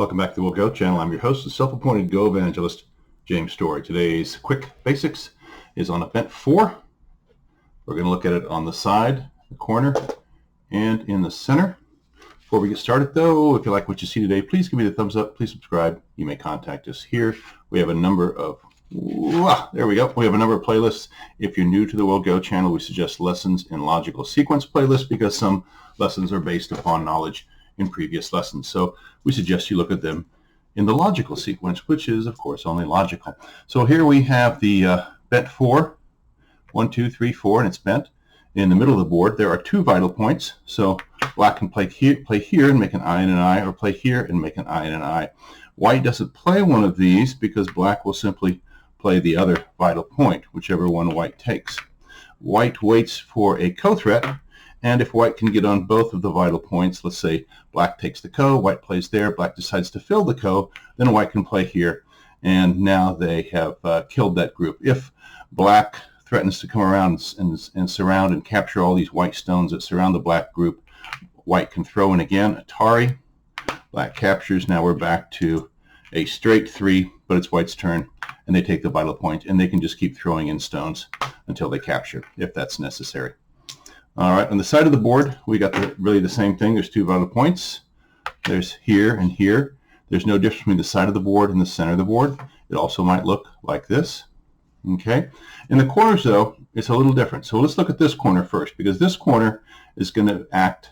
Welcome back to the Will Go channel. I'm your host, the self-appointed Go evangelist, James Story. Today's quick basics is on event 4. We're going to look at it on the side, the corner, and in the center. Before we get started though, if you like what you see today, please give me the thumbs up, please subscribe. You may contact us here. We have a number of, there we go. We have a number of playlists. If you're new to the Will Go channel, we suggest lessons in logical sequence playlists because some lessons are based upon knowledge in previous lessons. So we suggest you look at them in the logical sequence, which is, of course, only logical. So here we have the bent 4, 1, 2, 3, 4, and it's bent. In the middle of the board, there are 2 vital points. So black can play here and make an I and an I, or play here and make an I and an I. White doesn't play one of these because black will simply play the other vital point, whichever one white takes. White waits for a co-threat, and if white can get on both of the vital points, let's say black takes the ko, white plays there, black decides to fill the ko, then white can play here, and now they have killed that group. If black threatens to come around and surround and capture all these white stones that surround the black group, white can throw in again, Atari. Black captures. Now we're back to a straight 3, but it's white's turn, and they take the vital point, and they can just keep throwing in stones until they capture, if that's necessary. All right, on the side of the board, we got really the same thing. There's 2 vital points. There's here and here. There's no difference between the side of the board and the center of the board. It also might look like this. Okay. In the corners, though, it's a little different. So let's look at this corner first, because this corner is going to act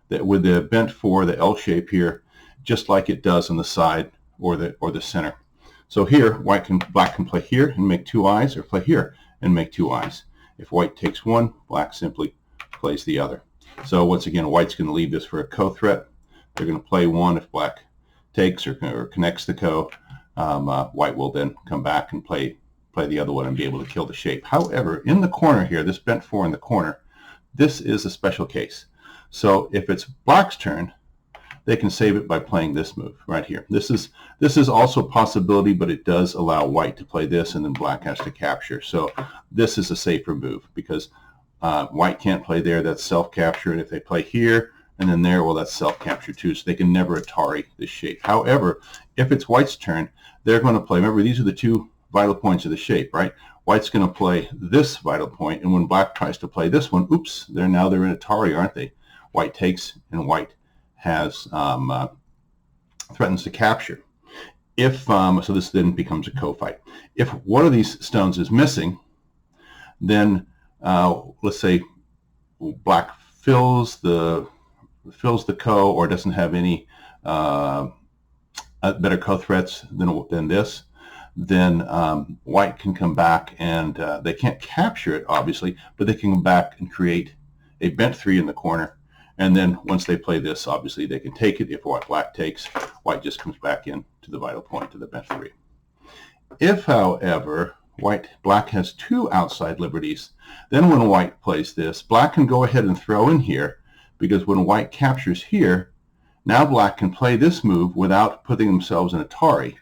with the bent 4, the L shape here, just like it does on the side or the center. So here, black can play here and make 2 I's, or play here and make 2 I's. If white takes one, black simply plays the other. So once again, white's going to leave this for a co-threat. They're going to play one if black takes or connects the ko. White will then come back and play the other one and be able to kill the shape. However, in the corner here, this bent 4 in the corner, this is a special case. So if it's black's turn, they can save it by playing this move right here. This is also a possibility, but it does allow white to play this, and then black has to capture. So this is a safer move because white can't play there. That's self-capture. And if they play here and then there, well, that's self-capture too. So they can never Atari this shape. However, if it's white's turn, they're going to play. Remember, these are the 2 vital points of the shape, right? White's going to play this vital point, and when black tries to play this one, oops, they're in Atari, aren't they? White takes, and white has threatens to capture. If so, this then becomes a co-fight. If one of these stones is missing, then let's say black fills the ko, or doesn't have any better co-threats than this, then white can come back, and they can't capture it obviously, but they can come back and create a bent 3 in the corner, and then once they play this, obviously they can take it. If black takes, white just comes back in to the vital point, to the bent 3. If, however, black has 2 outside liberties, then when white plays this, black can go ahead and throw in here, because when white captures here, now black can play this move without putting themselves in Atari.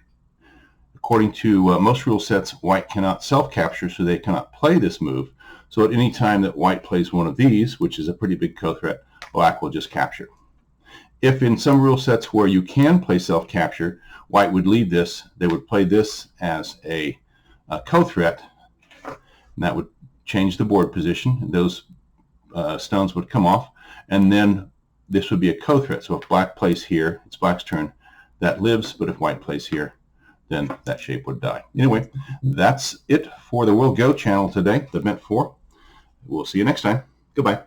According to most rule sets, white cannot self-capture, so they cannot play this move. So at any time that white plays one of these, which is a pretty big co-threat, black will just capture. If in some rule sets where you can play self-capture, white would leave this, they would play this as a co-threat, and that would change the board position. Those stones would come off, and then this would be a co-threat. So if black plays here, it's black's turn, that lives, but if white plays here, then that shape would die. Anyway, that's it for the Will Go channel today, the bent 4. We'll see you next time. Goodbye.